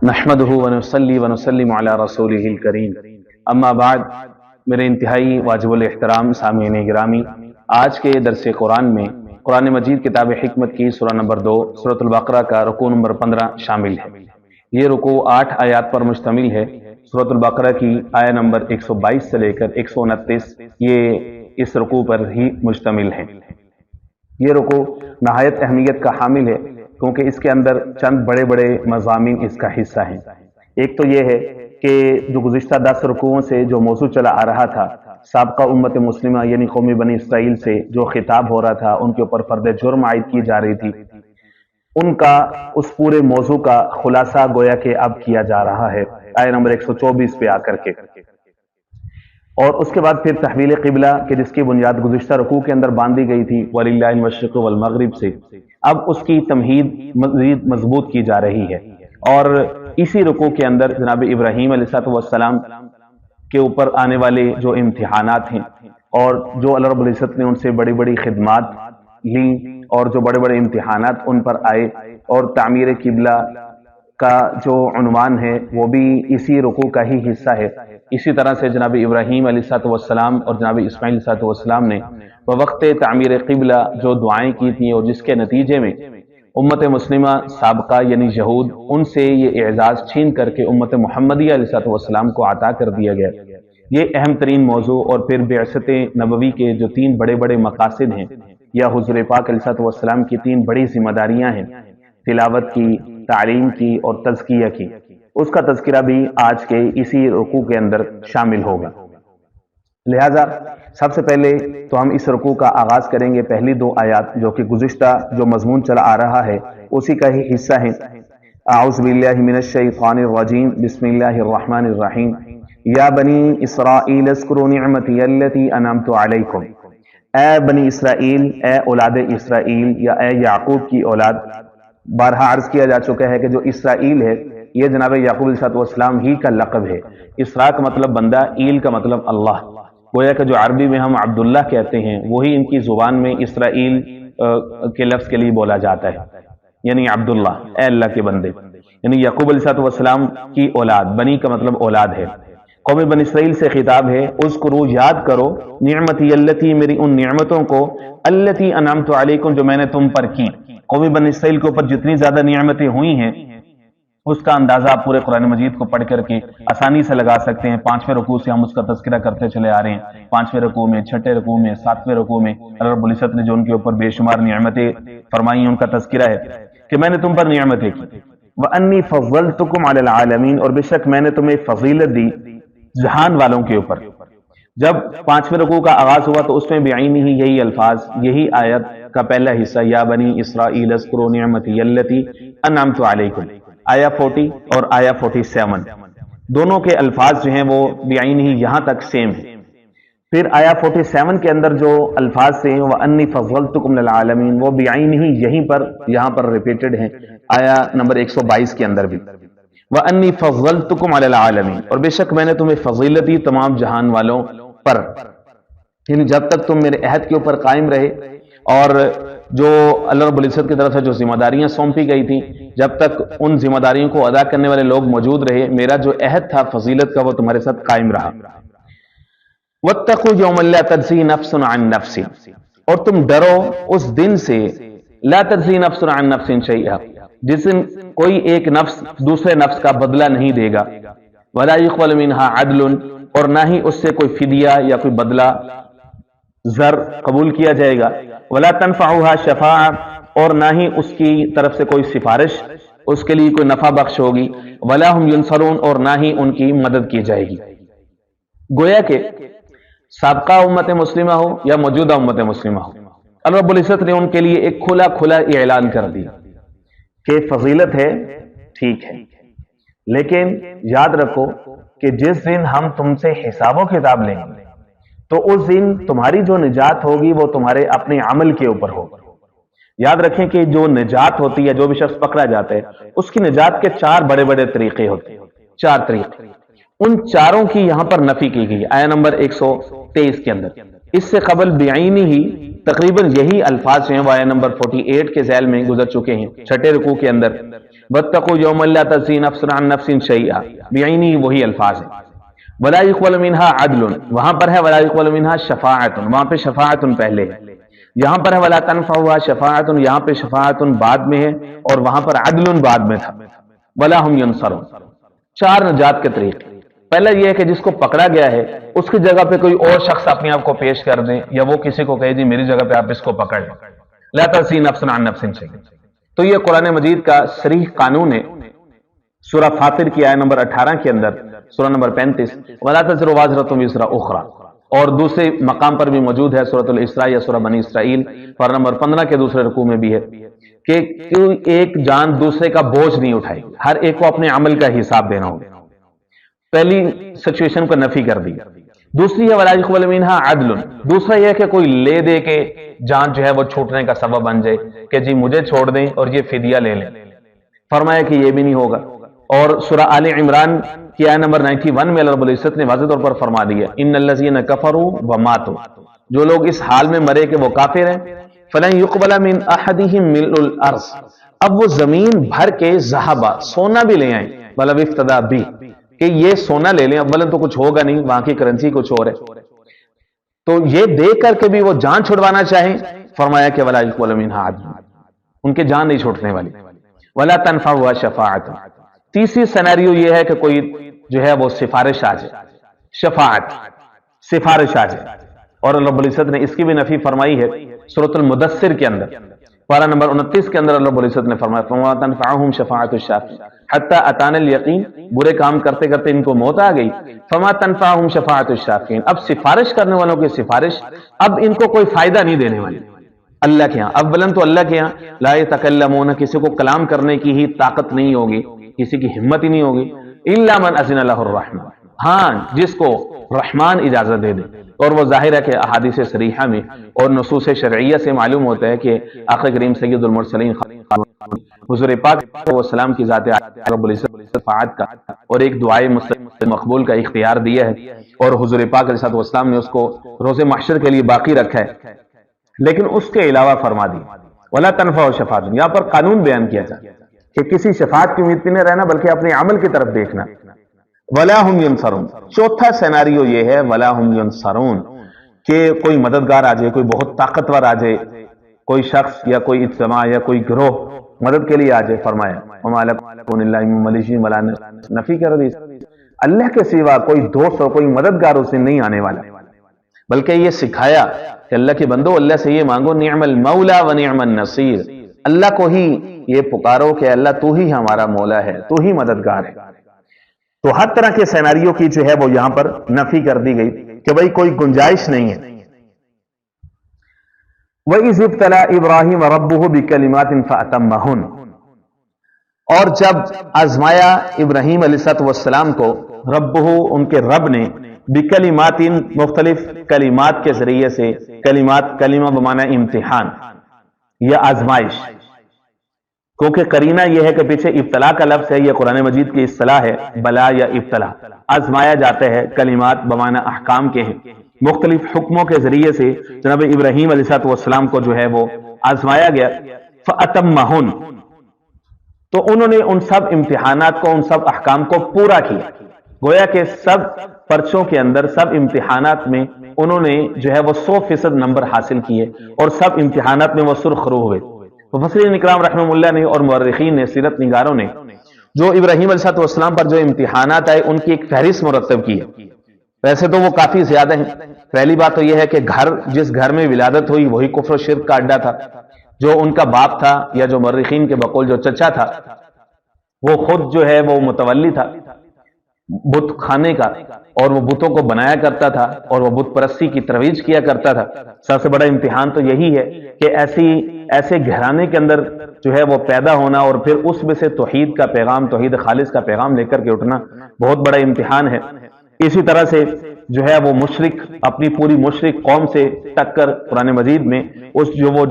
نحمدہ ونصلی ونسلم علی رسولہ الکریم، اما بعد۔ میرے انتہائی واجب الاحترام سامعین گرامی، آج کے درس قرآن میں قرآن مجید کتاب حکمت کی سورہ نمبر 2 سورۃ البقرہ کا رکوع نمبر 15 شامل ہے۔ یہ رکوع 8 آیات پر مشتمل ہے۔ سورۃ البقرہ کی آیہ نمبر 122 سے لے کر 129 یہ اس رکوع پر ہی مشتمل ہے۔ یہ رکوع نہایت اہمیت کا حامل ہے کیونکہ اس کے اندر چند بڑے بڑے مضامین اس کا حصہ ہیں۔ ایک تو یہ ہے کہ جو گزشتہ 10 رکوعوں سے جو موضوع چلا آ رہا تھا، سابقہ امت مسلمہ یعنی قوم بنی اسرائیل سے جو خطاب ہو رہا تھا، ان کے اوپر فرد جرم عائد کی جا رہی تھی، ان کا اس پورے موضوع کا خلاصہ گویا کہ اب کیا جا رہا ہے آیہ نمبر 124 پہ آ کر کے، اور اس کے بعد پھر تحویل قبلہ کہ جس کی بنیاد گزشتہ رکوع کے اندر باندھی گئی تھی وَلِلَّهِ الْمَشْرِقُ وَالْمَغْرِبُ سے، اب اس کی تمہید مزید مضبوط کی جا رہی ہے۔ اور اسی رکوع کے اندر جناب ابراہیم علیہ السلام کے اوپر آنے والے جو امتحانات ہیں، اور جو اللہ رب العزت نے ان سے بڑی بڑی خدمات لیں اور جو بڑے بڑے امتحانات ان پر آئے، اور تعمیر قبلہ کا جو عنوان ہے وہ بھی اسی رکوع کا ہی حصہ ہے۔ اسی طرح سے جناب ابراہیم علیہ السلام اور جناب اسماعیل علیہ السلام نے وقت تعمیر قبلہ جو دعائیں کی تھیں، اور جس کے نتیجے میں امت مسلمہ سابقہ یعنی یہود ان سے یہ اعزاز چھین کر کے امت محمدیہ علیہ السلام کو عطا کر دیا گیا۔ یہ اہم ترین موضوع، اور پھر بعثت نبوی کے جو 3 بڑے بڑے مقاصد ہیں، یا حضور پاک علیہ السلام کی 3 بڑی ذمہ داریاں ہیں، تلاوت کی، تعلیم کی اور تزکیہ کی، اس کا تذکرہ بھی آج کے اسی رکوع کے اندر شامل ہوگا۔ لہذا سب سے پہلے تو ہم اس رکوع کا آغاز کریں گے پہلی 2 آیات جو کہ گزشتہ جو مضمون چلا آ رہا ہے اسی کا ہی حصہ ہے۔ اعوذ باللہ من الشیطان الرجیم، بسم اللہ الرحمن الرحیم۔ یا بنی اسرائیل اذکروا نعمتی التی انعمت علیکم، اے بنی اسرائیل، اے اولاد اسرائیل یا اے یعقوب کی اولاد۔ بارہا عرض کیا جا چکا ہے کہ جو اسرائیل ہے یہ جناب یعقوب علیہ السلام ہی کا لقب ہے۔ اسراء کا مطلب بندہ، ایل کا مطلب اللہ، گویا کہ جو عربی میں ہم عبداللہ کہتے ہیں وہی ان کی زبان میں اسرائیل کے لفظ کے لیے بولا جاتا ہے، یعنی عبداللہ، اے اللہ کے بندے، یعنی یعقوب علیہ السلام کی اولاد۔ بنی کا مطلب اولاد ہے۔ قوم بنی اسرائیل سے خطاب ہے، اذکروا، یاد کرو، نعمتی التی، میری ان نعمتوں کو، التی انعمت علیکم، جو میں نے تم پر کی۔ قوم بنی اسرائیل کے اوپر جتنی زیادہ نعمتیں ہوئی ہیں اس کا اندازہ آپ پورے قرآن مجید کو پڑھ کر کے آسانی سے لگا سکتے ہیں۔ 5ویں رکوع سے ہم اس کا تذکرہ کرتے چلے آ رہے ہیں، 5ویں رکوع میں، 6ٹھے رکوع میں، 7ویں رکوع میں اللہ رب العزت نے جو ان کے اوپر بے شمار نعمتیں فرمائی ان کا تذکرہ ہے کہ میں نے تم پر نعمتیں کی۔ وَأَنِّي فَضَّلْتُكُمْ عَلَى الْعَالَمِينَ، اور بے شک میں نے تمہیں فضیلت دی جہان والوں کے اوپر۔ جب 5ویں رکوع کا آغاز ہوا تو اس میں بعین ہی یہی الفاظ، یہی آیت کا پہلا حصہ، یا بنی اسرائیل اذکروا نعمتی التی انعمت علیکم، آیہ 40 اور آیہ 47 دونوں کے الفاظ جو ہیں وہ بعین ہی یہاں تک سیم ہیں۔ پھر آیہ 47 کے اندر جو الفاظ سے وَأَنِّي فَضَّلْتُكُمْ لِلْعَالَمِينَ، وہ بعین ہی یہاں پر ریپیٹڈ ہیں آیہ نمبر 122 کے اندر بھی، وَأَنِّي فَضَّلْتُكُمْ عَلَى الْعَالَمِينَ، اور بے شک میں نے تمہیں فضیلت دی تمام جہان والوں پر، یعنی جب تک تم میرے عہد کے اوپر قائم رہے اور جو اللہ رب العزت کی طرف سے جو ذمہ داریاں سونپی گئی تھیں، جب تک ان ذمہ داریوں کو ادا کرنے والے لوگ موجود رہے، میرا جو عہد تھا فضیلت کا وہ تمہارے ساتھ قائم رہا۔ وَاتَّقُوا يَوْمًا لَا تَجْزِي نَفْسٌ عَن نَفْسٍ، اور تم ڈرو اس دن سے، لا تجزی نفس عن نفس شیئا، جس دن کوئی ایک نفس دوسرے نفس کا بدلہ نہیں دے گا، ولا يقبل منها عدل، اور نہ ہی اس سے کوئی فدیہ یا کوئی بدلہ زر قبول کیا جائے گا، ولا تنفعها شفاعہ، اور نہ ہی اس کی طرف سے کوئی سفارش اس کے لیے کوئی نفع بخش ہوگی، ولا هم ينصرون، اور نہ ہی ان کی مدد کی جائے گی۔ گویا کہ سابقہ امت مسلمہ ہو یا موجودہ امت مسلمہ ہو، اللہ رب العزت نے ان کے لیے ایک کھلا اعلان کر دیا کہ فضیلت ہے، ٹھیک ہے، لیکن یاد رکھو کہ جس دن ہم تم سے حساب و کتاب لیں گے تو اس دن تمہاری جو نجات ہوگی وہ تمہارے اپنے عمل کے اوپر ہوگی۔ یاد رکھیں کہ جو نجات ہوتی ہے، جو بھی شخص پکڑا جاتا ہے، اس کی نجات کے 4 بڑے بڑے طریقے ہوتے ہیں، 4 طریقے، ان چاروں کی یہاں پر نفی کی گئی آیہ نمبر 123 کے اندر۔ اس سے قبل بعینی ہی تقریباً یہی الفاظ ہیں وہ آیہ نمبر 48 کے ذیل میں گزر چکے ہیں، 6ٹھے رکوع کے اندر، واتقوا یوما لا تجزی نفس عن نفس شیئا، بعینی وہی الفاظ ہیں۔ ولا یقبل منہا عدل، وہاں پر ہے ولا یقبل منہا شفاعت، وہاں پہ شفاعت پہلے ہے، یہاں پر ہے ولا تنفعها شفاعت، یہاں پہ شفاعت بعد میں ہے، اور وہاں پر عدل بعد میں تھا۔ ولا هم ينصرون، چار نجات کے طریقے۔ پہلا یہ ہے کہ جس کو پکڑا گیا ہے اس کی جگہ پہ کوئی اور شخص اپنے آپ کو پیش کر دیں، یا وہ کسی کو کہے جی میری جگہ پہ آپ اس کو پکڑ لیں، لا تجزی نفس عن نفس شیئا۔ تو یہ قرآن مجید کا صریح قانون ہے۔ سورہ فاطر کی آیت نمبر 18 کے اندر، سورہ نمبر 35، وَلَا تَزِرُ وَازِرَةٌ وِزْرَ أُخْرَى، اور دوسرے مقام پر بھی موجود ہے سورۃ الاسراء یا سورہ بنی اسرائیل پر نمبر 15 کے دوسرے رکوع میں بھی ہے کہ کوئی ایک جان دوسرے کا بوجھ نہیں اٹھائے، ہر ایک کو اپنے عمل کا حساب دینا ہوگا۔ پہلی سچویشن کو نفی کر دی۔ دوسری ہے وَلَا يُقْبَلُ مِنْهَا عَدْلٌ، دوسرا یہ ہے کہ کوئی لے دے کے جان جو ہے وہ چھوٹنے کا سبب بن جائے کہ جی مجھے چھوڑ دیں اور یہ فدیہ لے لیں، فرمایا کہ یہ بھی نہیں ہوگا۔ اور سورہ آل عمران کی آیت نمبر 91 میں اللہ رب العزت نے واضح طور پر فرما دیا ان الذین کفروا وماتوا، جو لوگ اس حال میں مرے کہ وہ کافر ہیں، فلن يقبل من احدهم ملء الارض، اب وہ زمین بھر کے ذهب، سونا بھی لے آئیں، ولو افتدی بھی، کہ یہ سونا لے لیں، اولا تو کچھ ہوگا نہیں، وہاں کی کرنسی کچھ اور ہے، تو یہ دے کر کے بھی وہ جان چھڑوانا چاہیں، فرمایا کہ ولا يقبل منها عدل، ان کے جان نہیں چھوٹنے والی، ولا تنفعها شفاعت۔ تیسری سینیریو یہ ہے کہ کوئی جو ہے وہ سفارش آ جائے، شفاعت سفارش آ جائے، اور اللہ رب العزت نے اس کی بھی نفی فرمائی ہے سورۃ المدثر کے اندر، پارہ نمبر 29 کے اندر اللہ رب العزت نے فرمایا فما تنفعهم شفاعت الشافعین حتی اتانا الیقین، برے کام کرتے کرتے ان کو موت آ گئی، فما تنفعهم شفاعت الشافعین، اب سفارش کرنے والوں کی سفارش اب ان کو کوئی فائدہ نہیں دینے والی اللہ کے ہاں۔ اولاً تو اللہ کے ہاں لا یتکلمون، کسی کو کلام کرنے کی ہی طاقت نہیں ہوگی، کسی کی ہمت ہی نہیں ہوگی، الا من اذن له الرحمن، ہاں جس کو رحمان اجازت دے دے، اور وہ ظاہر ہے کہ احادیث صریحہ میں اور نصوص شرعیہ سے معلوم ہوتا ہے کہ آقا کریم سید المرسلین حضور پاک علیہ السلام کی ذات رب العزت شفاعت کا اور ایک دعائے مقبول کا اختیار دیا ہے، اور حضور پاک علیہ السلام نے اس کو روز محشر کے لیے باقی رکھا ہے، لیکن اس کے علاوہ فرما دی ولا تنفع شفاعت، یہاں پر قانون بیان کیا جائے کہ کسی شفاعت کی امید پہ نہ رہنا بلکہ اپنے عمل کی طرف دیکھنا۔ ولا هم ينصرون، چوتھا سیناریو یہ ہے ولا هم ينصرون، کہ کوئی مددگار آ جائے، کوئی بہت طاقتور آ جائے، کوئی شخص یا کوئی اجتماع یا کوئی گروہ مدد کے لیے آ جائے، فرمایا وما لكم من الا من ملجئ ولا نفی کر دی، اللہ کے سوا کوئی دوست اور کوئی مددگار اسے نہیں آنے والا، بلکہ یہ سکھایا کہ اللہ کے بندو اللہ سے یہ مانگو نعم المولا و نعم النصیر، اللہ کو ہی یہ پکارو کہ اللہ تو ہی ہمارا مولا ہے، تو ہی مددگار ہے۔ تو ہر طرح کے سیناریو کی جو ہے وہ یہاں پر نفی کر دی گئی کہ بھئی کوئی گنجائش نہیں ہے۔ وَإِذِ ابْتَلَىٰ إِبْرَاهِيمَ رَبُّهُ بِكَلِمَاتٍ فَأَتَمَّهُنَّ، اور جب آزمایا ابراہیم علیہ السلام کو ربہ، ان کے رب نے، بکلمات، مختلف کلمات کے ذریعے سے، کلمات کلمہ بمعنی امتحان یا آزمائش، کیونکہ قرینہ یہ ہے کہ پیچھے ابتلا کا لفظ ہے، یہ قرآن مجید کی اصطلاح ہے، بلا یا ابتلا، آزمایا جاتا ہے، کلمات بمعنی احکام کے ہیں، مختلف حکموں کے ذریعے سے جناب ابراہیم علیہ السلام کو جو ہے وہ آزمایا گیا، فَأَتَمَّهُنَّ، تو انہوں نے ان سب امتحانات کو، ان سب احکام کو پورا کیا، گویا کہ سب پرچوں کے اندر، سب امتحانات میں انہوں نے جو ہے وہ 100% نمبر حاصل کیے، اور سب امتحانات میں وہ سرخرو ہوئے۔ مفسرین اکرام رحمہ اللہ نے اور مورخین نے، سیرت نگاروں نے، جو ابراہیم علیہ السلام پر جو امتحانات آئے ان کی ایک فہرست مرتب کی ہے۔ ویسے تو وہ کافی زیادہ ہیں۔ پہلی بات تو یہ ہے کہ جس گھر میں ولادت ہوئی وہی کفر و شرک کا اڈا تھا، جو ان کا باپ تھا یا جو مورخین کے بقول جو چچا تھا، وہ خود جو ہے وہ متولی تھا بت کھانے کا، اور وہ بتوں کو بنایا کرتا تھا اور وہ بت پرستی کی ترویج کیا کرتا تھا۔ سب سے بڑا امتحان تو یہی ہے کہ ایسے گھرانے کے اندر جو ہے وہ پیدا ہونا، اور پھر اس میں سے توحید کا پیغام، توحید خالص کا پیغام لے کر کے اٹھنا بہت بڑا امتحان ہے۔ اسی طرح سے جو ہے وہ مشرک، اپنی پوری مشرک قوم سے ٹکر، قرآن مجید میں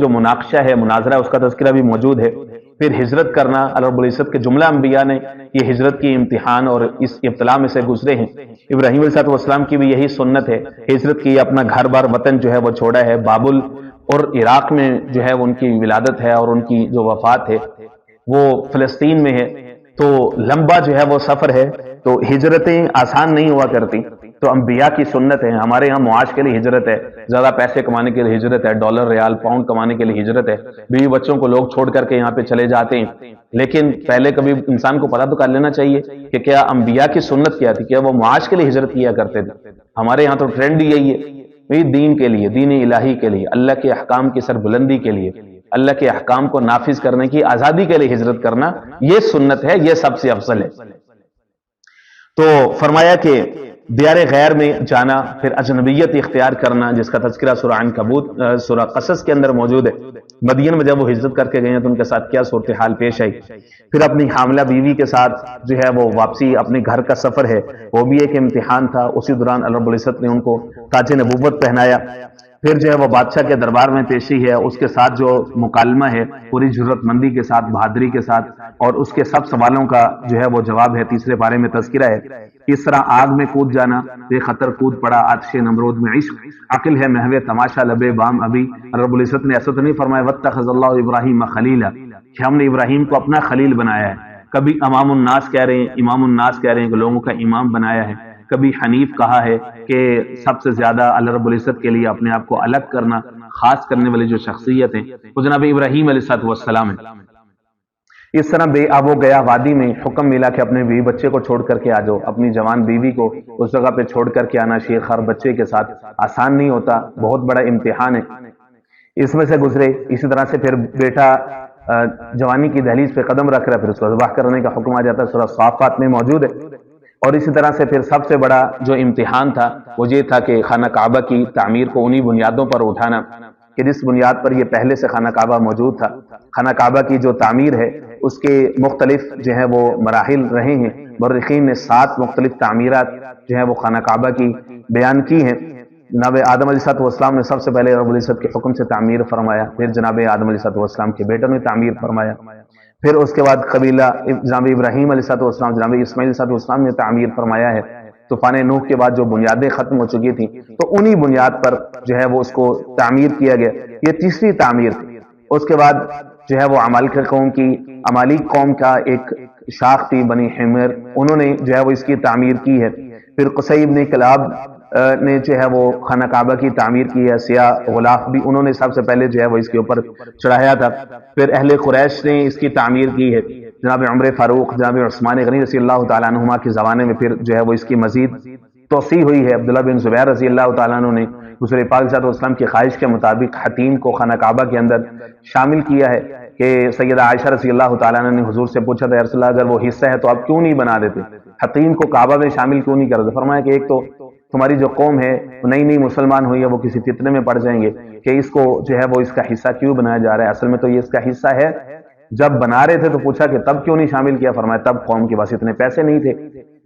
جو مناقشہ ہے، مناظرہ، اس کا تذکرہ بھی موجود ہے۔ پھر ہجرت کرنا، اللہ رب العزت کے جملہ انبیاء نے یہ ہجرت کی امتحان اور اس ابتلا میں سے گزرے ہیں۔ ابراہیم علیہ السلام کی بھی یہی سنت ہے، ہجرت کی، اپنا گھر بار وطن جو ہے وہ چھوڑا ہے، بابل اور عراق میں جو ہے ان کی ولادت ہے اور ان کی جو وفات ہے، وہ فلسطین میں ہے، تو لمبا جو ہے وہ سفر ہے، تو ہجرتیں آسان نہیں ہوا کرتی. تو انبیاء کی سنت ہے. ہمارے یہاں معاش کے لیے ہجرت ہے، زیادہ پیسے کمانے کے لیے ہجرت ہے، ڈالر ریال پاؤنڈ کمانے کے لیے ہجرت ہے، بیوی بچوں کو لوگ چھوڑ کر کے یہاں پہ چلے جاتے ہیں. لیکن پہلے کبھی انسان کو پتہ تو کر لینا چاہیے کہ کیا انبیاء کی سنت کیا تھی، کیا وہ معاش کے لیے ہجرت کیا کرتے تھے. ہمارے یہاں تو ٹرینڈ یہی ہے، دین کے لیے، دین الہی کے لیے، اللہ کے احکام کی سربلندی کے لیے، اللہ کے احکام کو نافذ کرنے کی آزادی کے لیے ہجرت کرنا، یہ سنت ہے، یہ سب سے افضل ہے. تو فرمایا کہ دیار غیر میں جانا، پھر اجنبیت اختیار کرنا، جس کا تذکرہ سورہ عنکبوت، سورہ قصص کے اندر موجود ہے. مدین میں جب وہ ہجرت کر کے گئے ہیں تو ان کے ساتھ کیا صورتحال پیش آئی. پھر اپنی حاملہ بیوی کے ساتھ جو ہے وہ واپسی، اپنے گھر کا سفر ہے، وہ بھی ایک امتحان تھا. اسی دوران اللہ رب العزت نے ان کو تاج نبوت پہنایا. پھر جو ہے وہ بادشاہ کے دربار میں پیشی ہے، اس کے ساتھ جو مکالمہ ہے پوری جرت مندی کے ساتھ، بہادری کے ساتھ، اور اس کے سب سوالوں کا جو ہے وہ جواب ہے. تیسرے پارے میں تذکرہ ہے. اس طرح آگ میں کود جانا، بے خطر کود پڑا آتش نمرود میں عشق، عقل ہے محو تماشا لبے بام ابھی. رب العزت نے ایسا تو نہیں فرمایا واتخذ اللہ ابراہیم خلیلا، کہ ہم نے ابراہیم کو اپنا خلیل بنایا ہے. کبھی امام الناس کہہ رہے ہیں، امام الناس کہہ رہے ہیں کہ لوگوں کا امام بنایا ہے. کبھی حنیف کہا ہے کہ سب سے زیادہ اللہ رب العزت کے لیے اپنے آپ کو الگ کرنا، خاص کرنے والی جو شخصیت ہیں وہ جناب ابراہیم علیہ السلام ہے. اس طرح بے آب و گیا وادی میں حکم ملا کہ اپنے بیوی بچے کو چھوڑ کر کے آ جاؤ. اپنی جوان بیوی کو اس جگہ پہ چھوڑ کر کے آنا شیر خر بچے کے ساتھ آسان نہیں ہوتا، بہت بڑا امتحان ہے. اس میں سے گزرے. اسی طرح سے پھر بیٹا جوانی کی دہلیز پہ قدم رکھ رہا ہے، پھر اس کو ذبح کرنے کا حکم آ جاتا ہے، سورہ صافات میں موجود ہے. اور اسی طرح سے پھر سب سے بڑا جو امتحان تھا وہ یہ تھا کہ خانہ کعبہ کی تعمیر کو انہی بنیادوں پر اٹھانا کہ جس بنیاد پر یہ پہلے سے خانہ کعبہ موجود تھا. خانہ کعبہ کی جو تعمیر ہے اس کے مختلف جو ہے وہ مراحل رہے ہیں. مورخین نے 7 مختلف تعمیرات جو ہے وہ خانہ کعبہ کی بیان کی ہیں. جناب آدم علیہ السلام نے سب سے پہلے رب العزت کے حکم سے تعمیر فرمایا، پھر جناب آدم علیہ السلام کے بیٹوں نے تعمیر فرمایا، پھر اس کے بعد قبیلہ جناب ابراہیم علیہ السلام، جناب اسماعیل علیہ السلام نے تعمیر فرمایا ہے. طوفان نوح کے بعد جو بنیادیں ختم ہو چکی تھیں تو انہی بنیاد پر جو ہے وہ اس کو تعمیر کیا گیا. یہ تیسری تعمیر تھی. اس کے بعد جو ہے وہ عمالیق قوم کا ایک شاخ تھی بنی حمر، انہوں نے جو ہے وہ اس کی تعمیر کی ہے. پھر قصی بن کلاب نے جو ہے وہ خانہ کعبہ کی تعمیر کی ہے. سیاہ غلاف بھی انہوں نے سب سے پہلے جو ہے وہ اس کے اوپر چڑھایا تھا. پھر اہل قریش نے اس کی تعمیر کی ہے. جناب عمر فاروق، جناب عثمان غنی رضی اللہ تعالیٰ عنہما کے زمانے میں پھر جو ہے وہ اس کی مزید توسیع ہوئی ہے. عبداللہ بن زبیر رضی اللہ تعالیٰ عنہ نے حضور پاک صلی اللہ علیہ وسلم کی خواہش کے مطابق حتیم کو خانہ کعبہ کے اندر شامل کیا ہے کہ سیدہ عائشہ رضی اللہ تعالیٰ عنہ نے حضور سے پوچھا تھا یا رسول اللہ اگر وہ حصہ ہے تو آپ کیوں نہیں بنا دیتے، حتیم کو کعبہ میں شامل کیوں نہیں کرتے؟ فرمایا کہ ایک تو تمہاری جو قوم ہے وہ نئی مسلمان ہوئی ہے، وہ کسی فتنے میں پڑ جائیں گے کہ اس کو جو ہے وہ اس کا حصہ کیوں بنایا جا رہا ہے. اصل میں تو یہ اس کا حصہ ہے. جب بنا رہے تھے تو پوچھا کہ تب کیوں نہیں شامل کیا؟ فرمایا تب قوم کے پاس اتنے پیسے نہیں تھے.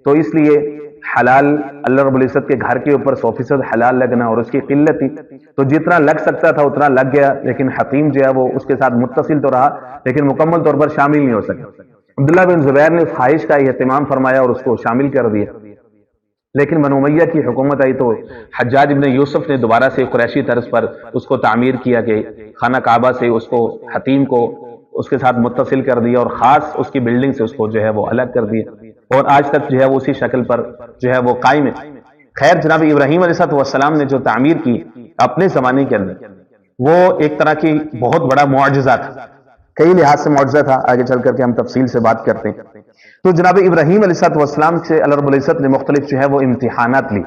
تو اس لیے حلال اللہ رب العزت کے گھر کے اوپر 100% حلال لگنا اور اس کی قلت تھی تو جتنا لگ سکتا تھا اتنا لگ گیا، لیکن حتیم جو ہے وہ اس کے ساتھ متصل تو رہا لیکن مکمل طور پر شامل نہیں ہو سکا. عبداللہ بن زبیر نے اس خواہش کا اہتمام فرمایا اور اس کو شامل کر دیا. لیکن بنو امیہ کی حکومت آئی تو حجاج ابن یوسف نے دوبارہ سے قریشی طرز پر اس کو تعمیر کیا کہ خانہ کعبہ سے اس کو حتیم کو اس کے ساتھ متصل کر دیا اور خاص اس کی بلڈنگ سے اس کو جو ہے وہ الگ کر دیا اور آج تک جو ہے وہ اسی شکل پر جو ہے وہ قائم ہے. خیر جناب ابراہیم علیہ السلام نے جو تعمیر کی اپنے زمانے کے اندر وہ ایک طرح کی بہت بڑا معجزہ تھا، کئی لحاظ سے معجزہ تھا. آگے چل کر کے ہم تفصیل سے بات کرتے ہیں. تو جناب ابراہیم علیہ السلام سے اللہ رب العزت نے مختلف جو ہے وہ امتحانات لی.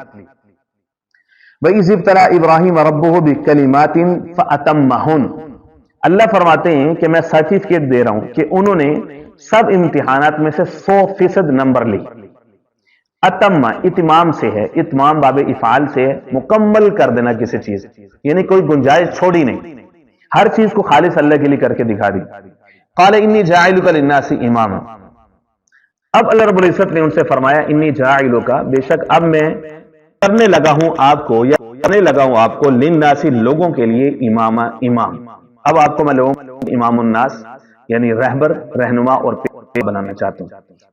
وَإِذِ ابْتَلَىٰ إِبْرَاهِيمَ رَبُّهُ بِكَلِمَاتٍ فَأَتَمَّهُنَّ، اللہ فرماتے ہیں کہ میں سرٹیفکیٹ دے رہا ہوں کہ انہوں نے سب امتحانات میں سے 100% نمبر لی. اتم اتمام سے ہے، اتمام باب افعال سے ہے، مکمل کر دینا کسی چیز، یعنی کوئی گنجائش چھوڑی نہیں، ہر چیز کو خالص اللہ کے لیے کر کے دکھا دی. قال انی جاعلک للناس اماما، اب اللہ رب العزت نے ان سے فرمایا انی جاعلک، بے شک اب میں کرنے لگا ہوں آپ کو یا کرنے لگا ہوں آپ کو للناس لوگوں کے لیے اماما، امام. اب آپ کو میں لوگوں امام الناس یعنی رہبر، رہنما اور پیغمبر بنانا چاہتا ہوں.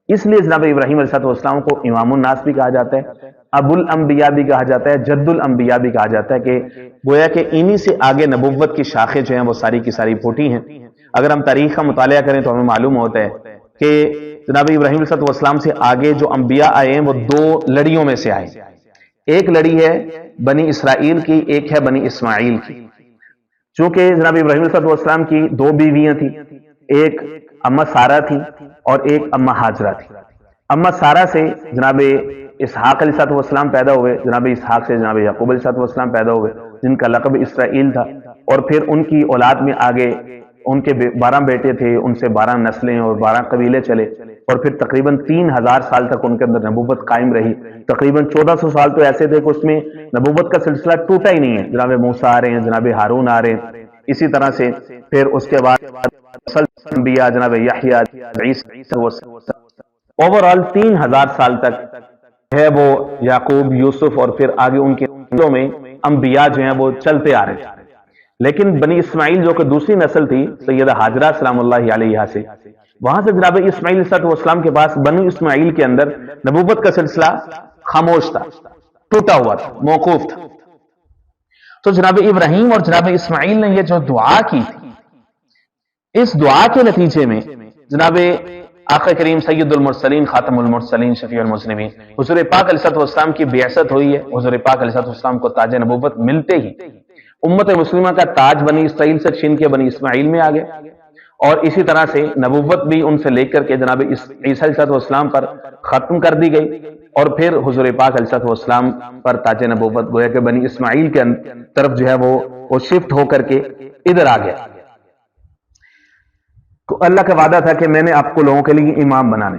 اس لیے جناب ابراہیم علیہ السلام کو امام الناس بھی کہا جاتا ہے، ابو الانبیاء بھی کہا جاتا ہے، جد الانبیاء بھی کہا جاتا ہے کہ گویا کہ انہی سے آگے نبوت کی شاخیں جو ہیں وہ ساری کی ساری پھوٹی ہیں. اگر ہم تاریخ کا مطالعہ کریں تو ہمیں معلوم ہوتا ہے کہ جناب ابراہیم علیہ السلام سے آگے جو انبیاء آئے ہیں وہ دو لڑیوں میں سے آئے. ایک لڑی ہے بنی اسرائیل کی، ایک ہے بنی اسماعیل کی. چونکہ جناب ابراہیم علیہ السلام کی دو بیویاں تھیں، ایک اما سارہ تھی اور ایک اما ہاجرہ تھی. اما سارہ سے جناب اسحاق علیہ السلام پیدا ہوئے، جناب اسحاق سے جناب یعقوب علیہ السلام پیدا ہوئے جن کا لقب اسرائیل تھا. اور پھر ان کی اولاد میں آگے ان کے 12 بیٹے تھے، ان سے 12 نسلیں اور 12 قبیلے چلے، اور پھر تقریباً 3000 سال تک ان کے اندر نبوت قائم رہی. تقریباً 1400 سال تو ایسے تھے کہ اس میں نبوت کا سلسلہ ٹوٹا ہی نہیں ہے. جناب موسیٰ آ رہے ہیں، جناب ہارون آ رہے ہیں، اسی طرح سے پھر اس کے بعد انبیاء جناب یحییٰ، عیسیٰ، اوورآل 3000 سال تک ہے وہ یعقوب، یوسف اور پھر آگے ان کے نسلوں میں انبیاء جو ہیں وہ چلتے آ رہے تھے. لیکن بنی اسماعیل جو کہ دوسری نسل تھی سیدہ ہاجرہ سلام اللہ علیہا سے، وہاں سے جناب اسماعیل علیہ السلام کے پاس بنی اسماعیل کے اندر نبوت کا سلسلہ خاموش تھا، ٹوٹا ہوا تھا، موقوف تھا. تو جناب ابراہیم اور جناب اسماعیل نے یہ جو دعا کی تھی، اس دعا کے نتیجے میں جناب آقا کریم سید المرسلین، خاتم المرسلین، شفیع المذنبین حضور پاک علیہ السلام کی بعثت ہوئی ہے. حضور پاک علیہ السلام کو تاج نبوت ملتے ہی امت مسلمہ کا تاج بنی اسرائیل سے چھین کے بنی اسماعیل میں آ گیا، اور اسی طرح سے نبوت بھی ان سے لے کر کے جناب عیسیٰ علیہ السلام پر ختم کر دی گئی، اور پھر حضور پاک علیہ السلام پر تاج نبوت گویا کہ بنی اسماعیل کے طرف جو ہے وہ شفٹ ہو کر کے ادھر آ گیا. تو اللہ کا وعدہ تھا کہ میں نے آپ کو لوگوں کے لیے امام بنانے.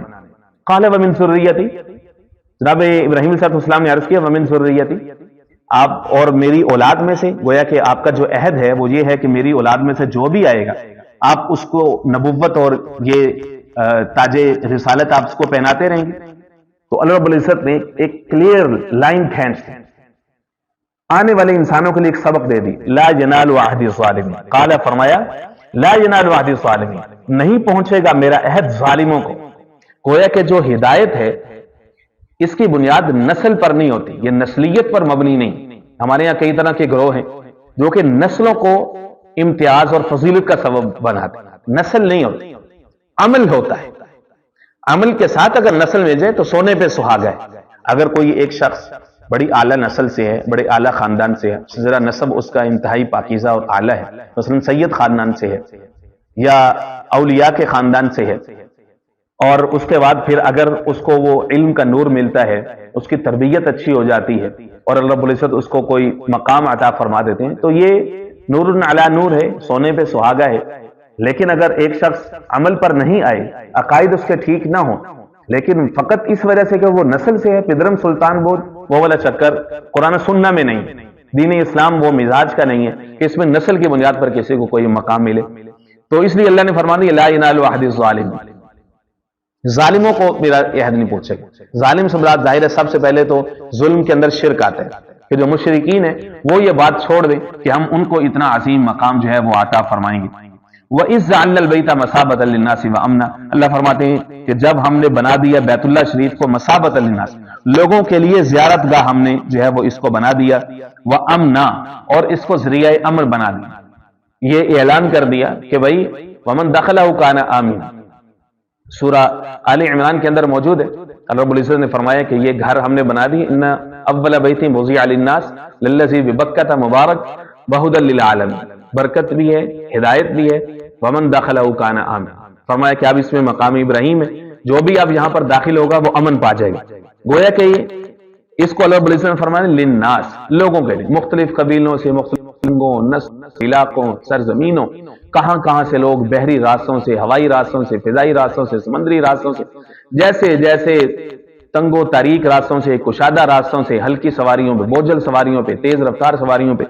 قال ومن ذریتی، جناب ابراہیم علیہ السلام نے عرض کیا ومن ذریتی، آپ اور میری اولاد میں سے. گویا کہ آپ کا جو عہد ہے وہ یہ ہے کہ میری اولاد میں سے جو بھی آئے گا آپ اس کو نبوت اور یہ تاج رسالت آپ اس کو پہناتے رہیں گے. تو اللہ رب العزت نے ایک کلیئر لائن کھینچ دی، آنے والے انسانوں کے لیے ایک سبق دے دی. لا ینال عہد الظالمین، قال فرمایا لا ینال عہد الظالمین، نہیں پہنچے گا میرا عہد ظالموں کو. گویا کہ جو ہدایت ہے اس کی بنیاد نسل پر نہیں ہوتی، یہ نسلیت پر مبنی نہیں. ہمارے یہاں کئی طرح کے گروہ ہیں جو کہ نسلوں کو امتیاز اور فضیلت کا سبب بناتے ہیں. نسل نہیں ہوتی، عمل ہوتا ہے. عمل کے ساتھ اگر نسل مل جائے تو سونے پہ سہاگا ہے. اگر کوئی ایک شخص بڑی اعلیٰ نسل سے ہے، بڑے اعلیٰ خاندان سے ہے، ذرا نسب اس کا انتہائی پاکیزہ اور اعلیٰ ہے، مثلا سید خاندان سے ہے یا اولیاء کے خاندان سے ہے، اور اس کے بعد پھر اگر اس کو وہ علم کا نور ملتا ہے، اس کی تربیت اچھی ہو جاتی ہے اور اللہ رب العزت اس کو کوئی مقام عطا فرما دیتے ہیں، تو یہ نور علی نور ہے، سونے پہ سہاگا ہے. لیکن اگر ایک شخص عمل پر نہیں آئے، عقائد اس کے ٹھیک نہ ہوں، لیکن فقط اس وجہ سے کہ وہ نسل سے ہے، پدرم سلطان بود وہ والا چکر قرآن سننا میں نہیں، دین اسلام وہ مزاج کا نہیں ہے کہ اس میں نسل کی بنیاد پر کسی کو کوئی مقام ملے. تو اس لیے اللہ نے فرما دیا لا ینال عہد الظالمین، ظالموں کو میرا عہد نہیں پہنچے گا. ظالم سے مراد ظاہر ہے سب سے پہلے تو ظلم کے اندر شرک آتا ہے کہ جو مشرکین ہیں وہ یہ بات چھوڑ دیں کہ ہم ان کو اتنا عظیم مقام جو ہے وہ عطا فرمائیں گے. وَإِذْ جَعَلْنَا الْبَيْتَ مَثَابَةً لِلنَّاسِ وَأَمْنًا، اللہ فرماتے ہیں کہ جب ہم نے بنا دیا بیت اللہ شریف کو مَثَابَةً لِلنَّاسِ، لوگوں کے لیے زیارت گاہ ہم نے جو ہے وہ اس کو بنا دیا، وَأَمْنًا، اور اس کو ذریعہ امن بنا دیا. یہ اعلان کر دیا کہ بھائی وَمَنْ دَخَلَهُ كَانَ آمِنًا، سورہ آل عمران کے اندر موجود ہے. اللہ رب العزت نے فرمایا کہ یہ گھر ہم نے بنا دی، ان اول بیت وضع للناس للذی ببکۃ مبارک وہدی للعالمین، برکت بھی ہے، ہدایت بھی ہے. ومن دخلہ کان آمن، فرمایا کہ اب اس میں مقام ابراہیم ہے، جو بھی اب یہاں پر داخل ہوگا وہ امن پا جائے گا. گویا کہ اس کو اللہ رب العزت نے فرمایا للناس، لوگوں کے لیے، مختلف قبیلوں سے، مختلف نسل، علاقوں، سرزمینوں، کہاں کہاں سے لوگ، بحری راستوں سے، ہوائی راستوں سے، فضائی راستوں سے، سمندری راستوں سے، جیسے جیسے تنگ و تاریک راستوں سے، کشادہ راستوں سے، ہلکی سواریوں پہ، بوجھل سواریوں پہ، تیز رفتار سواریوں پہ،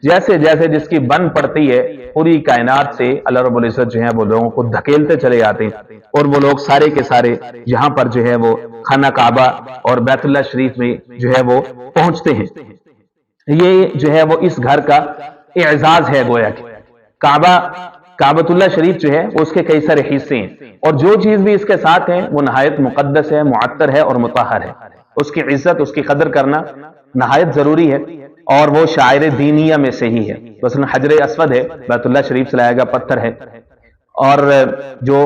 جیسے جیسے جس کی بن پڑتی ہے، پوری کائنات سے اللہ رب العزت جو ہے وہ لوگوں کو دھکیلتے چلے آتے ہیں، اور وہ لوگ سارے کے سارے یہاں پر جو ہے وہ خانہ کعبہ اور بیت اللہ شریف میں جو ہے وہ پہنچتے ہیں. یہ جو ہے وہ اس گھر کا اعزاز ہے. گویا کہ کعبۃ اللہ شریف جو ہے اس کے کئی سارے حصے ہیں، اور جو چیز بھی اس کے ساتھ ہے وہ نہایت مقدس ہے، معطر ہے اور مطہر ہے. اس کی عزت، اس کی قدر کرنا نہایت ضروری ہے، اور وہ شاعر دینیہ میں سے ہی ہے. مثلا حجر اسود ہے، بیت اللہ شریف سے لایا گیا پتھر ہے، اور جو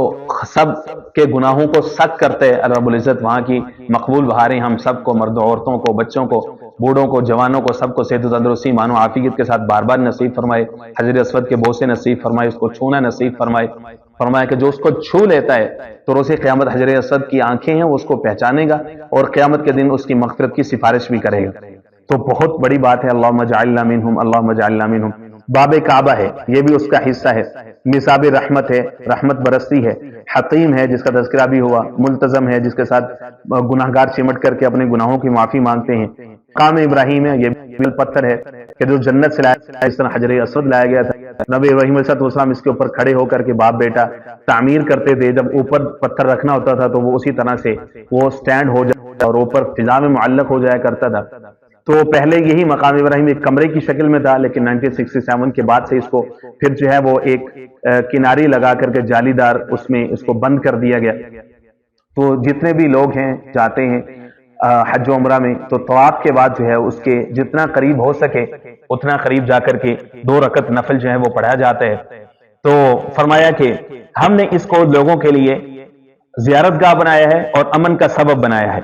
سب کے گناہوں کو سک کرتے اللہ رب العزت وہاں کی مقبول بہاریں ہم سب کو، مرد عورتوں کو، بچوں کو، بوڑھوں کو، جوانوں کو، سب کو صحت و تندرستی، ایمان و عافیت کے ساتھ بار بار نصیب فرمائے، حجر اسود کے بوسے نصیب فرمائے، اس کو چھونا نصیب فرمائے، فرمایا کہ جو اس کو چھو لیتا ہے تو روز قیامت حجر اسود کی آنکھیں ہیں وہ اس کو پہچانے گا اور قیامت کے دن اس کی مغفرت کی سفارش بھی کرے گا۔ تو بہت بڑی بات ہے، اللہم اجعلنا منہم، اللہم اجعلنا منہم۔ باب کعبہ ہے، یہ بھی اس کا حصہ ہے، نصاب رحمت ہے، رحمت برستی ہے، حکیم ہے جس کا تذکرہ بھی ہوا، ملتزم ہے جس کے ساتھ گناہگار چمٹ کر کے اپنے گناہوں کی معافی مانگتے ہیں، مقام ابراہیم ہے، یہ بھی پتھر ہے کہ جو جنت سے لایا، اس طرح حجر اسود لایا گیا تھا، نبی ابراہیم علیہ السلام اس کے اوپر کھڑے ہو کر کے باپ بیٹا تعمیر کرتے تھے، جب اوپر پتھر رکھنا ہوتا تھا تو وہ اسی طرح سے وہ سٹینڈ ہو جائے اور اوپر فضا میں معلق ہو جایا کرتا تھا۔ تو پہلے یہی مقام ابراہیم ایک کمرے کی شکل میں تھا، لیکن 1967 کے بعد سے اس کو پھر جو ہے وہ ایک کناری لگا کر کے جالی دار اس میں اس کو بند کر دیا گیا۔ تو جتنے بھی لوگ ہیں جاتے ہیں حج و عمرہ میں تو طواف کے بعد جو ہے اس کے جتنا قریب ہو سکے اتنا قریب جا کر کے 2 رکعت نفل جو ہے وہ پڑھا جاتا ہے۔ تو فرمایا کہ ہم نے اس کو لوگوں کے لیے زیارت گاہ بنایا ہے اور امن کا سبب بنایا ہے۔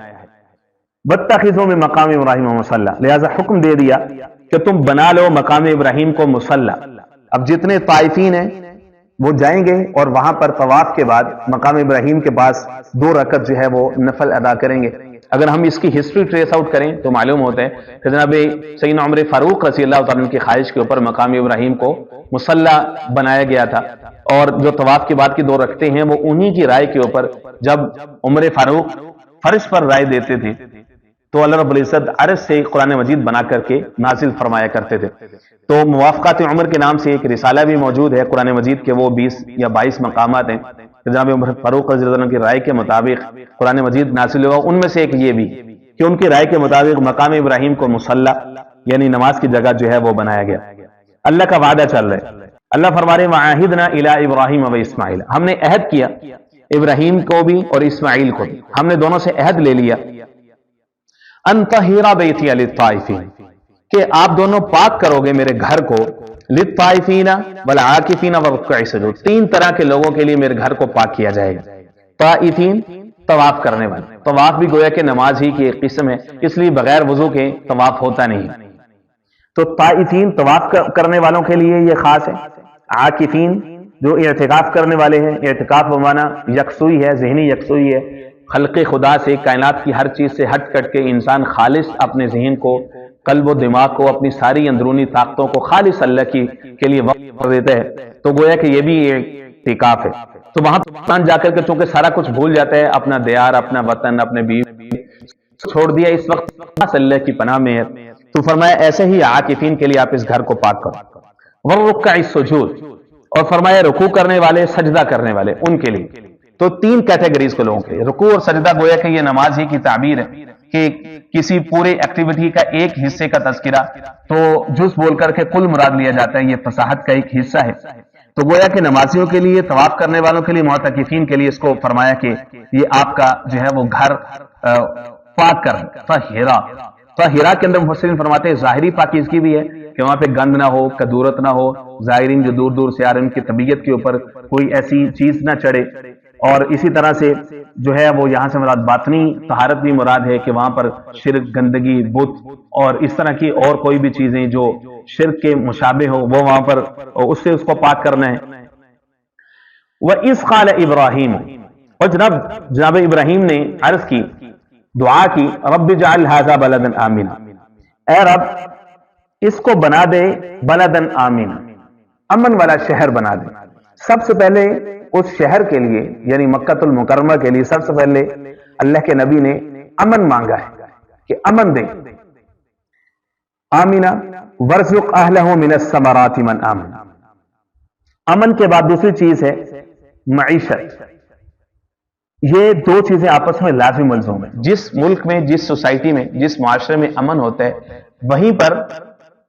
وَاتَّخِذُوا مِن مقام ابراہیم مصلی، لہذا حکم دے دیا کہ تم بنا لو مقام ابراہیم کو مصلی۔ اب جتنے طائفین ہیں وہ جائیں گے اور وہاں پر طواف کے بعد مقام ابراہیم کے پاس 2 رکعت جو ہے وہ نفل ادا کریں گے۔ اگر ہم اس کی ہسٹری ٹریس آؤٹ کریں تو معلوم ہوتا ہے کہ جناب سیدنا عمر فاروق رضی اللہ تعالیٰ عنہ کی خواہش کے اوپر مقام ابراہیم کو مصلی بنایا گیا تھا، اور جو طواف کے بعد کی 2 رکعتیں ہیں وہ انہی کی رائے کے اوپر جب عمر فاروق فرش پر رائے دیتے تھے تو اللہ رب العزت عرش سے قرآن مجید بنا کر کے نازل فرمایا کرتے تھے۔ تو موافقات عمر کے نام سے ایک رسالہ بھی موجود ہے قرآن مجید کے، وہ 20 یا 22 مقامات ہیں جناب عمر فاروق رضی اللہ عنہ کی رائے کے مطابق قرآن مجید نازل ہوا۔ ان میں سے ایک یہ بھی کہ ان کی رائے کے مطابق مقام ابراہیم کو مصلی یعنی نماز کی جگہ جو ہے وہ بنایا گیا۔ اللہ کا وعدہ چل رہا ہے، اللہ فرما رہے وَعَاهِدْنَا إِلَىٰ إِبْرَاهِيمَ وَإِسْمَاعِيلَ، ہم نے عہد کیا ابراہیم کو بھی اور اسماعیل کو بھی، ہم نے دونوں سے عہد لے لیا، ان طہر بیتی للطائفین، کہ آپ دونوں پاک کرو گے میرے گھر کو، للطائفین والعاکفین والرکع السجود، 3 طرح کے لوگوں کے لیے میرے گھر کو پاک کیا جائے گا۔ طائفین طواف کرنے والے، طواف بھی گویا کہ نماز ہی کی ایک قسم ہے، اس لیے بغیر وضو کے طواف ہوتا نہیں، تو طائفین طواف کرنے والوں کے لیے یہ خاص ہے۔ عاکفین جو اعتکاف کرنے والے ہیں، اعتکاف بمانا یکسوئی ہے، ذہنی یکسوئی ہے، خلق خدا سے، کائنات کی ہر چیز سے ہٹ کٹ کے انسان خالص اپنے ذہن کو، قلب و دماغ کو، اپنی ساری اندرونی طاقتوں کو خالص اللہ کے لیے وقف کر دیتا ہے، تو گویا کہ یہ بھی اعتکاف ہے۔ تو وہاں انسان جا کر کے چونکہ سارا کچھ بھول جاتا ہے، اپنا دیار، اپنا وطن، اپنے بیوی چھوڑ دیا، اس وقت اللہ کی پناہ میں ہے، تو فرمایا ایسے ہی عاکفین کے لیے آپ اس گھر کو پاک کرو۔ والرکع السجود، اور فرمایا رکوع کرنے والے، سجدہ کرنے والے، ان کے لیے، تو 3 کیٹیگریز کے لوگوں کے لیے۔ رکوع اور سجدہ گویا کہ یہ نماز ہی کی تعبیر ہے کہ کسی پورے ایکٹیویٹی کا ایک حصے کا تذکرہ تو جز بول کر کے کل مراد لیا جاتا ہے، یہ فصاحت کا ایک حصہ ہے۔ تو گویا کہ نمازیوں کے لیے، طواف کرنے والوں کے لیے، معتکفین کے لیے اس کو فرمایا کہ یہ آپ کا جو ہے وہ گھر پاک کر طہرا۔ طہرا کے اندر مفسرین فرماتے ہیں ظاہری پاکیزگی بھی ہے کہ وہاں پہ گند نہ ہو، کدورت نہ ہو، زائرین جو دور دور سے آ رہے ہیں ان کی طبیعت کے اوپر کوئی ایسی چیز نہ چڑھے، اور اسی طرح سے جو ہے وہ یہاں سے مراد باطنی طہارت بھی مراد ہے کہ وہاں پر شرک، گندگی، بت اور اس طرح کی اور کوئی بھی چیزیں جو شرک کے مشابہ ہو وہ وہاں پر اس سے اس کو پاک کرنا ہے۔ وَإِذْ قَالَ إِبْرَاهِيمُ، اور جناب ابراہیم نے عرض کی، دعا کی، رب اجعل هذا بلدا آمنا، اے رب اس کو بنا دے بلدن آمنا، امن والا شہر بنا دے۔ سب سے پہلے اس شہر کے لیے یعنی مکہ المکرمہ کے لیے سب سے پہلے اللہ کے نبی نے امن مانگا ہے کہ امن دے۔ آمنا ورزق اہلہ من الثمرات من آمن، امن کے بعد دوسری چیز ہے معیشت۔ یہ 2 چیزیں آپس میں لازم ملزوم ہیں۔ جس ملک میں، جس سوسائٹی میں، جس معاشرے میں امن ہوتا ہے وہیں پر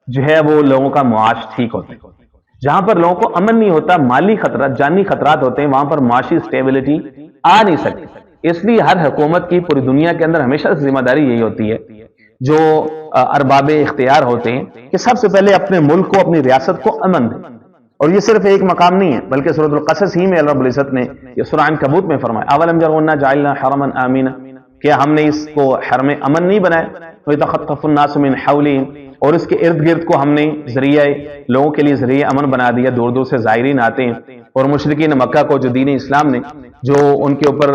جو ہے وہ لوگوں کا معاش ٹھیک ہوتا ہے۔ جہاں پر لوگوں کو امن نہیں ہوتا، مالی خطرات، جانی خطرات ہوتے ہیں، وہاں پر معاشی سٹیبلٹی آ نہیں سکتی۔ اس لیے ہر حکومت کی پوری دنیا کے اندر ہمیشہ ذمہ داری یہی ہوتی ہے، جو ارباب اختیار ہوتے ہیں، کہ سب سے پہلے اپنے ملک کو، اپنی ریاست کو امن دیں۔ اور یہ صرف ایک مقام نہیں ہے بلکہ سورۃ القصص ہی میں اللہ رب العزت نے یہ سورہ عنکبوت میں فرمایا اولم یروا انا جعلنا حرما آمینا، کہ ہم نے اس کو حرم امن نہیں بنایا، وَيَتَخَطَّفُ النَّاسُ مِنْ حَوْلِهِمْ، اور اس کے ارد گرد کو ہم نے ذریعہ لوگوں کے لیے ذریعہ امن بنا دیا، دور دور سے زائرین آتے ہیں۔ اور مشرکین مکہ کو جو دین اسلام نے جو ان کے اوپر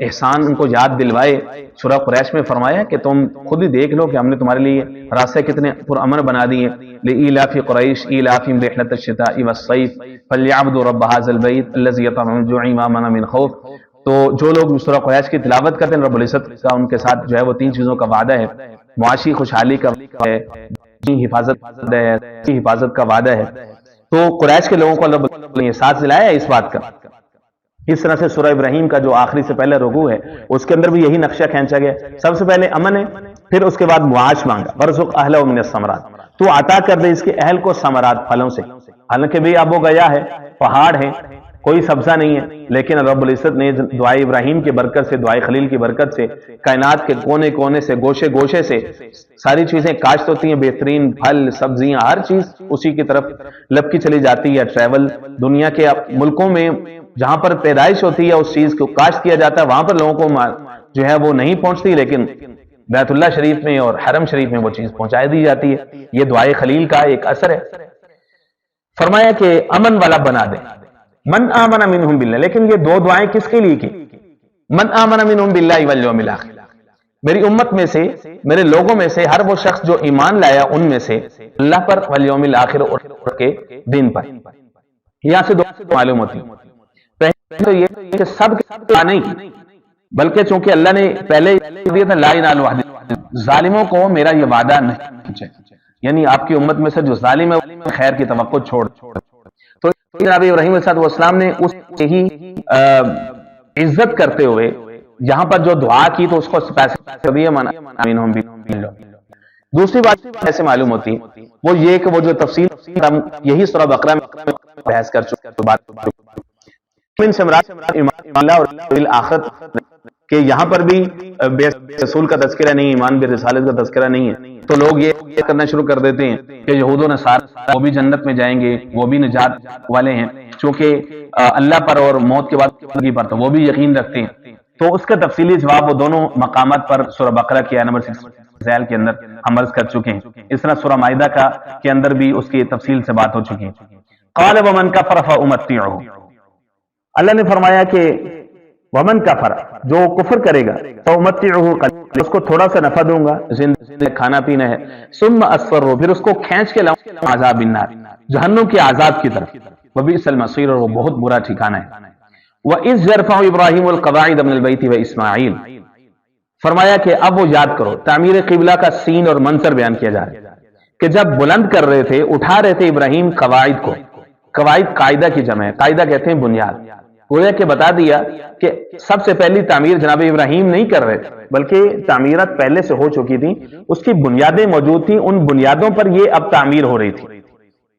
احسان ان کو یاد دلوائے، سورہ قریش میں فرمایا کہ تم خود ہی دیکھ لو کہ ہم نے تمہارے لیے راستے کتنے پرامن بنا دیے۔ لِإِيلَافِ قُرَيْشٍ إِيلَافِهِمْ رِحْلَةَ الشِّتَاءِ وَالصَّيْفِ فَلْيَعْبُدُوا رَبَّ هَٰذَا الْبَيْتِ الَّذِي أَطْعَمَهُمْ مِن جُوعٍ وَآمَنَهُم مِّن خوف۔ تو جو لوگ سورہ قریش کی تلاوت کرتے ہیں رب العزت کا ان کے ساتھ جو ہے وہ تین چیزوں کا وعدہ ہے، معاشی خوشحالی کا وعدہ ہے، حفاظت کا وعدہ ہے۔ تو قریش کے لوگوں کو اللہ نے احساس دلایا اس بات کا۔ اس طرح سے سورہ ابراہیم کا جو آخری سے پہلے رکوع ہے اس کے اندر بھی یہی نقشہ کھینچا گیا، سب سے پہلے امن ہے، پھر اس کے بعد معاش مانگا، وَارْزُقْ أَهْلَهُ مِنَ الثَّمَرَاتِ، تو عطا کر دے اس کے اہل کو ثمرات، پھلوں سے۔ حالانکہ بھی اب وہ گیا ہے، پہاڑ ہے، کوئی سبزہ نہیں ہے، لیکن رب العزت نے دعائے ابراہیم کی برکت سے، دعائے خلیل کی برکت سے کائنات کے کونے کونے سے، گوشے گوشے سے ساری چیزیں کاشت ہوتی ہیں، بہترین پھل سبزیاں ہر چیز اسی کی طرف لپکی چلی جاتی ہے۔ ٹریول دنیا کے ملکوں میں جہاں پر پیدائش ہوتی ہے اس چیز کو کاشت کیا جاتا ہے، وہاں پر لوگوں کو جو ہے وہ نہیں پہنچتی، لیکن بیت اللہ شریف میں اور حرم شریف میں وہ چیز پہنچائی دی جاتی ہے۔ یہ دعائے خلیل کا ایک اثر ہے۔ فرمایا کہ امن والا بنا دے، من آمن منہم باللہ، لیکن یہ دو دعائیں کس کے لیے کی؟ من آمن منہم باللہ والیوم الاخر، میری امت میں سے، میرے لوگوں میں سے ہر وہ شخص جو ایمان لایا ان میں سے اللہ پر، والیوم الاخر، اور کے دن پر۔ یہاں سے دو معلوم ہوتی ہے، پہلے تو یہ کہ سب کے نہیں، بلکہ چونکہ اللہ نے پہلے دیا تھا لا ینال وحد، ظالموں کو میرا یہ وعدہ نہیں چاہیے، یعنی آپ کی امت میں سے جو ظالم ہے خیر کی توقع چھوڑ۔ تو جناب ابراہیم علیہ السلام نے اس کی ہی عزت کرتے ہوئے یہاں پر جو دعا کی تو اس کو اسپیسیفائی دیا، منہم باللہ۔ دوسری بات ایسے معلوم ہوتی ہے وہ یہ کہ وہ جو تفصیل ہم یہی سورہ بقرہ میں بحث کر چکے بات من سے مراد ایمان اللہ اور بالآخرت، کہ یہاں پر بھی بے رسول کا تذکرہ نہیں، ایمان بے رسالت کا تذکرہ نہیں ہے، تو لوگ یہ کرنا شروع کر دیتے ہیں کہ یہود و نصارہ وہ بھی جنت میں جائیں گے، وہ بھی نجات والے ہیں، چونکہ اللہ پر اور موت کے بعد پر تو وہ بھی یقین رکھتے ہیں۔ تو اس کا تفصیلی جواب وہ دونوں مقامات پر سورہ بقرہ کی آیت نمبر 6 کے اندر ہم عرض کر چکے ہیں۔ اس طرح سورہ مائدہ کے اندر بھی اس کی تفصیل سے بات ہو چکی ہے۔ قال ومن کفر فامتعه، اللہ نے فرمایا کہ ومن کفر، جو کفر کرے گا، فامتعه، اس کو تھوڑا سا نفع دوں گا، زندگی کھانا پینا ہے، ثم اسفرہ، پھر اس کو کھینچ کے لاؤں عذاب النار، جہنم کے عذاب کی طرف، وبئس المصیر، اور وہ بہت برا ٹھکانہ ہے۔ وَإِذْ يَرْفَعُ إِبْرَاهِيمُ الْقَوَاعِدَ مِنَ الْبَيْتِ وَإِسْمَاعِيلُ، فرمایا کہ اب وہ یاد کرو، تعمیر قبلہ کا سین اور منظر بیان کیا جا رہا ہے کہ جب بلند کر رہے تھے، اٹھا رہے تھے ابراہیم قواعد کو، قواعد قاعدہ کی جمع ہے، قاعدہ کہتے ہیں بنیاد، گویا کہ بتا دیا کہ سب سے پہلی تعمیر جناب ابراہیم نہیں کر رہے تھے، بلکہ تعمیرات پہلے سے ہو چکی تھی، اس کی بنیادیں موجود تھیں، ان بنیادوں پر یہ اب تعمیر ہو رہی تھی۔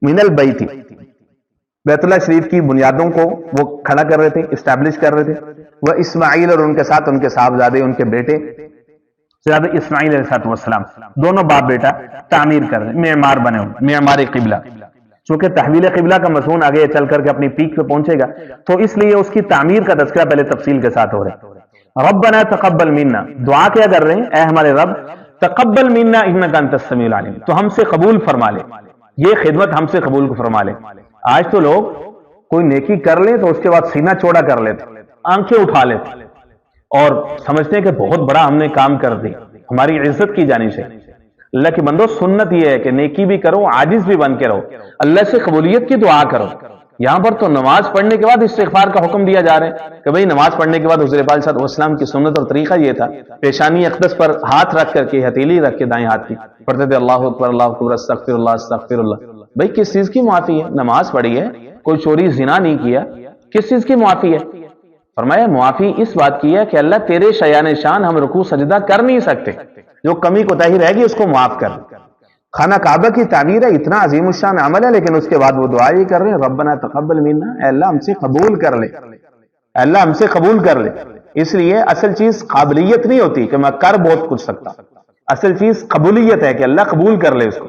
من البیت، بیت اللہ شریف کی بنیادوں کو وہ کھڑا کر رہے تھے، اسٹیبلش کر رہے تھے۔ وہ اسماعیل، اور ان کے ساتھ ان کے صاحبزادے، ان کے بیٹے جناب اسماعیل علیہ السلام، دونوں باپ بیٹا تعمیر کر رہے ہیں، معمار بنے ہوئے، معمار قبلہ۔ چونکہ تحویل قبلہ کا مضمون آگے چل کر کے اپنی پیک پہ پہنچے گا، تو اس لیے اس کی تعمیر کا تذکرہ پہلے تفصیل کے ساتھ ہو رہا ہے۔ ربنا تقبل منا، دعا کیا کر رہے ہیں، اے ہمارے رب، تقبل منا انک انت السمیع العلیم، تو ہم سے قبول فرما لے، یہ خدمت ہم سے قبول فرما لے۔ آج تو لوگ کوئی نیکی کر لیں تو اس کے بعد سینہ چوڑا کر لیتے، آنکھیں اٹھا لیتے اور سمجھتے ہیں کہ بہت بڑا ہم نے کام کر دی، ہماری عزت کی جانی سے۔ اللہ کی بندو، سنت یہ ہے کہ نیکی بھی کرو، عاجز بھی بن کے رہو، اللہ سے قبولیت کی دعا کرو۔ یہاں پر تو نماز پڑھنے کے بعد استغفار کا حکم دیا جا رہا ہے کہ بھئی نماز پڑھنے کے بعد حضور پاک صلی اللہ علیہ وسلم کی سنت اور طریقہ یہ تھا، پیشانی اقدس پر ہاتھ رکھ کر کے، ہتھیلی رکھ کے دائیں ہاتھ کی پڑھتے تھے اللہ اکبر اللہ اکبر استغفر اللہ استغفر اللہ۔ بھئی کس چیز کی معافی ہے؟ نماز پڑھی ہے، کوئی چوری زنا نہیں کیا، کس چیز کی معافی ہے؟ فرمایا معافی اس بات کی ہے کہ اللہ تیرے شایان شان ہم رکوع سجدہ کر نہیں سکتے، جو کمی کوتاہی رہ گی اس کو معاف کر۔ خانہ کعبہ کی تعمیر ہے، اتنا عظیم الشان عمل ہے، لیکن اس کے بعد وہ دعا یہ کر رہے ہیں ربنا تقبل منا، اے اللہ ہم سے قبول کر لے، اے اللہ ہم سے قبول کر لے۔ اس لیے اصل چیز قابلیت نہیں ہوتی کہ میں کر بہت کچھ سکتا، اصل چیز قبولیت ہے کہ اللہ قبول کر لے اس کو۔